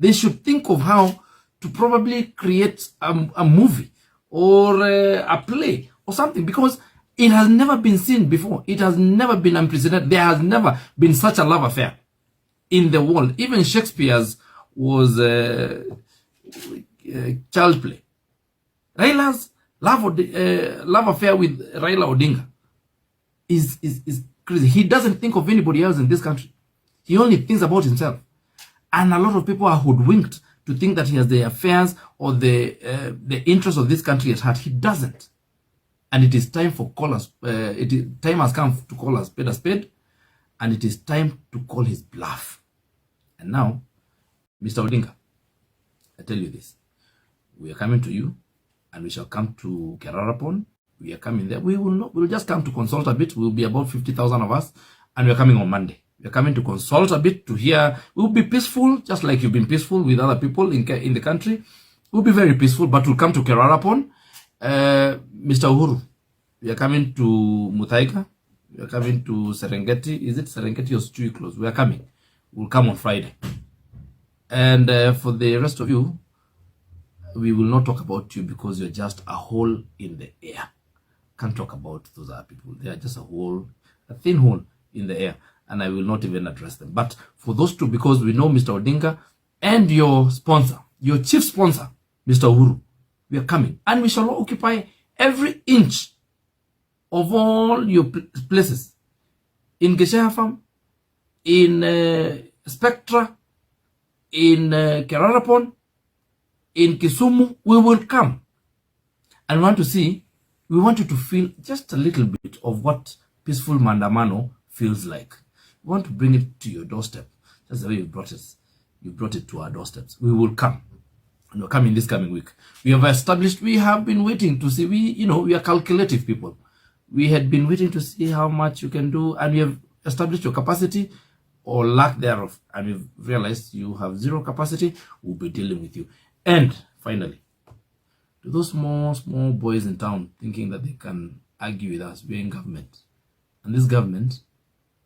They should think of how to probably create a movie or a play or something, because it has never been seen before. It has never been unprecedented. There has never been such a love affair in the world. Even Shakespeare's was child play. Raila's love affair with Raila Odinga is crazy. He doesn't think of anybody else in this country. He only thinks about himself. And a lot of people are hoodwinked to think that he has the affairs or the interests of this country at heart. He doesn't. And it is time for time has come to call a spade, and it is time to call his bluff. And now, Mr. Odinga, I tell you this: we are coming to you, and we shall come to Kerarapon. We are coming there. We'll just come to consult a bit. We'll be about 50,000 of us, and we are coming on Monday. We are coming to consult a bit to hear. We'll be peaceful, just like you've been peaceful with other people in the country. We'll be very peaceful, but we'll come to Kerarapon. Mr. Uhuru, we are coming to Muthaiga. We are coming to Serengeti. Is it Serengeti or Stui Close? We are coming. We'll come on Friday. And for the rest of you, we will not talk about you because you're just a hole in the air. Can't talk about those other people. They are just a thin hole in the air. And I will not even address them. But for those two, because we know Mr. Odinga and your sponsor, your chief sponsor, Mr. Uhuru, we are coming. And we shall occupy every inch of all your places. In Geshaya Farm, in Spectra, in Kerarapon, in Kisumu, we will come. And we want you to feel just a little bit of what peaceful Mandamano feels like. We want to bring it to your doorstep. That's the way you brought it. You brought it to our doorsteps. We will come. And we're coming this coming week. We have been waiting to see, we are calculative people. We had been waiting to see how much you can do, and we have established your capacity or lack thereof. And we've realized you have zero capacity. We'll be dealing with you. And finally, to those small boys in town thinking that they can argue with us, we're in government. And this government,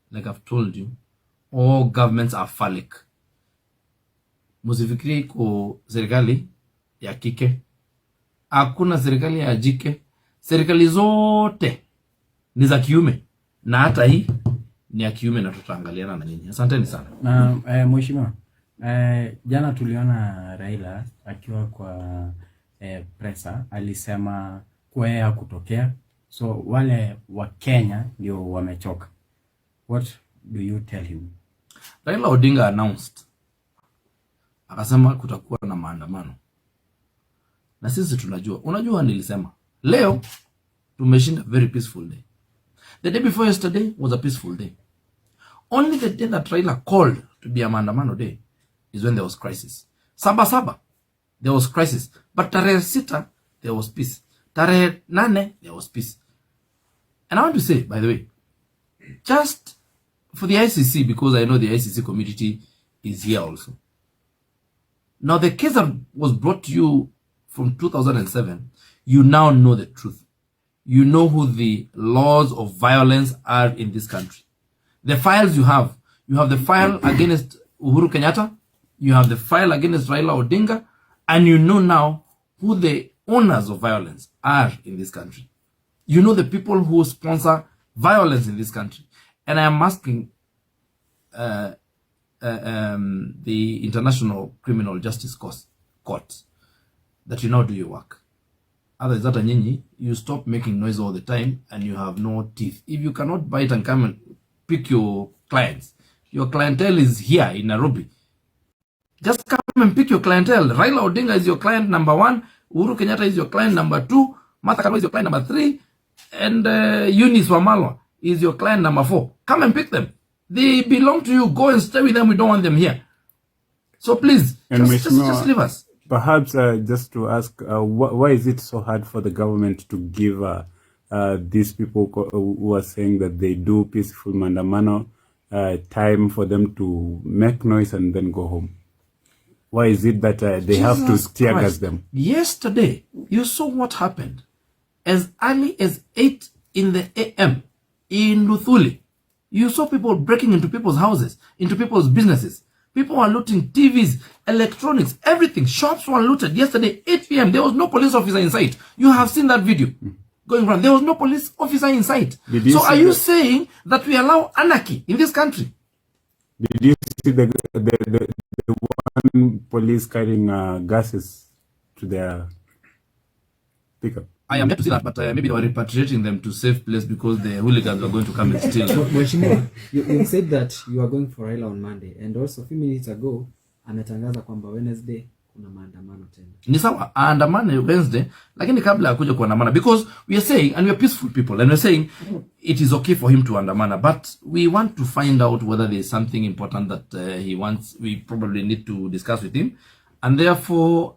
like I've told you, all governments are phallic. Musifikiri ko serikali ya kike. Hakuna serikali ya jike. Serikali zote ni za kiume. Na hata hii ni ya kiume, na tutaangaliana na nyinyi. Asanteni sana. Na mheshimiwa, jana tuliona Raila akiwa kwa presa alisema kwa yeye kutokea. So wale wa Kenya ndio wamechoka. What do you tell him? Raila Odinga announced, akasema kutakuwa na maandamano. Na sisi tunajua. Unajua nilisema, leo tumeshinda very peaceful day. The day before yesterday was a peaceful day. Only the day that Raila called to be a maandamano day is when there was crisis. Saba, there was crisis. But tarehe 6, there was peace. Tarehe 8, there was peace. And I want to say, by the way, just for the ICC, because I know the ICC community is here also. Now, the case that was brought to you from 2007, you now know the truth. You know who the laws of violence are in this country. The files you have the file against Uhuru Kenyatta, you have the file against Raila Odinga, and you know now who the owners of violence are in this country. You know the people who sponsor violence in this country. And I am asking the International Criminal Justice Court that you now do your work. Otherwise, that nyinyi, you stop making noise all the time and you have no teeth. If you cannot bite and come and pick your clients, your clientele is here in Nairobi. Just come and pick your clientele. Raila Odinga is your client number 1. Uhuru Kenyatta is your client number 2. Martha Karua is your client number 3. And Eunice Wamalwa is your client number 4. Come and pick them. They belong to you. Go and stay with them. We don't want them here. So please, just leave us. Perhaps just to ask, why is it so hard for the government to give these people who are saying that they do peaceful mandamano time for them to make noise and then go home? Why is it that they have to tear gas them? Yesterday, you saw what happened. As early as 8 in the a.m. in Luthuli, you saw people breaking into people's houses, into people's businesses. People were looting TVs, electronics, everything. Shops were looted. Yesterday, 8 p.m., there was no police officer in sight. You have seen that video going around. There was no police officer in sight. So are you saying that we allow anarchy in this country? Did you see the one police carrying gases to their pickup? I am yet to see that, but maybe they were repatriating them to safe place because the hooligans were going to come and steal them. Mheshimiwa, you said that you are going for Raila on Monday, and also a few minutes ago ametangaza kwamba Wednesday kuna maandamano tena. Ni sawa aandamane Wednesday, lakini kabla ya kuja kuandamana, because we are saying, and we are peaceful people, and we are saying it is okay for him to andamana, but we want to find out whether there is something important that he wants. We probably need to discuss with him, and therefore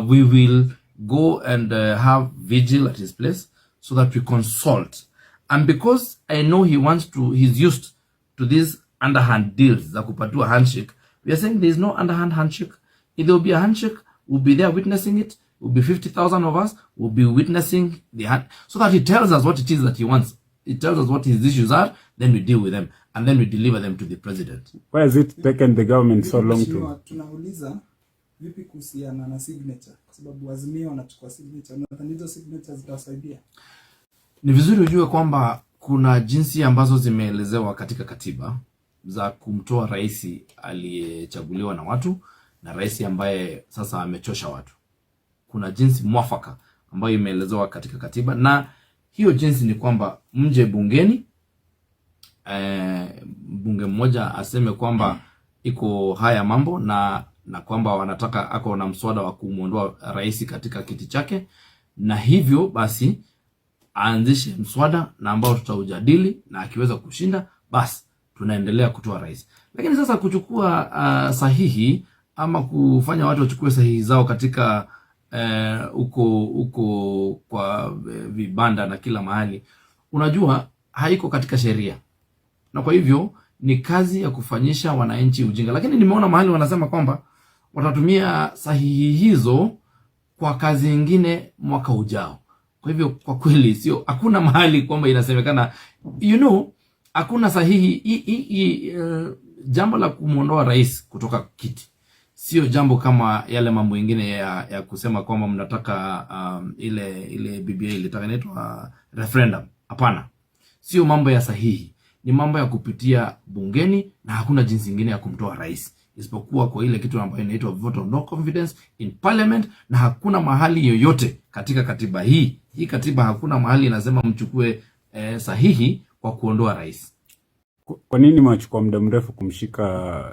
we will go and have vigil at his place so that we consult. And because I know he's used to these underhand deals za kupatiwa handshake, we are saying there is no underhand handshake. If there will be a handshake, we'll be there witnessing it. Will be 50,000 of us. Will be witnessing the hand, so that he tells us what it is that he wants. He tells us what his issues are. Then we deal with them, and then we deliver them to the president. Why has it taken the government so long to? Tunauliza vipi kuhusiana na signature, kwa sababu Azimio wanachukua signature, na hizo signatures zitasaidia. Ni vizuri ujue kwamba kuna jinsi ambazo zimeelezewa katika katiba za kumtoa rais aliyechaguliwa na watu na rais ambaye sasa amechosha watu. Kuna jinsi mwafaka ambayo imeelezewa katika katiba, na hiyo jinsi ni kwamba mje bungeni, bunge mmoja aseme kwamba iko haya mambo na kwamba wanataka ako na mswada wa kumuondoa rais katika kiti chake, na hivyo basi aanzishe mswada na ambao tutaujadili, na akiweza kushinda basi tunaendelea kutoa rais. Lakini sasa kuchukua sahihi ama kufanya watu wachukue sahihi zao katika uko kwa vibanda na kila mahali, unajua haiko katika sheria, na kwa hivyo ni kazi ya kufanyisha wananchi ujinga. Lakini nimeona mahali wanasema kwamba watatumia sahihi hizo kwa kazi nyingine mwaka ujao. Kwa hivyo kwa kweli sio, hakuna mahali kwamba inasemekana, hakuna sahihi. Jambo la kumuondoa rais kutoka kiti sio jambo kama yale mambo mengine ya kusema kwamba mnataka ile BBI ilitaka inaitwa referendum. Hapana, sio mambo ya sahihi, ni mambo ya kupitia bungeni, na hakuna jinsi nyingine ya kumtoa rais isipokuwa kwa ile kitu ambayo inaitwa vote of no confidence in parliament. Na hakuna mahali yoyote katika katiba hii katiba, hakuna mahali inasema mchukue sahihi kwa kuondoa rais. Kwa nini mwachukua muda mrefu kumshika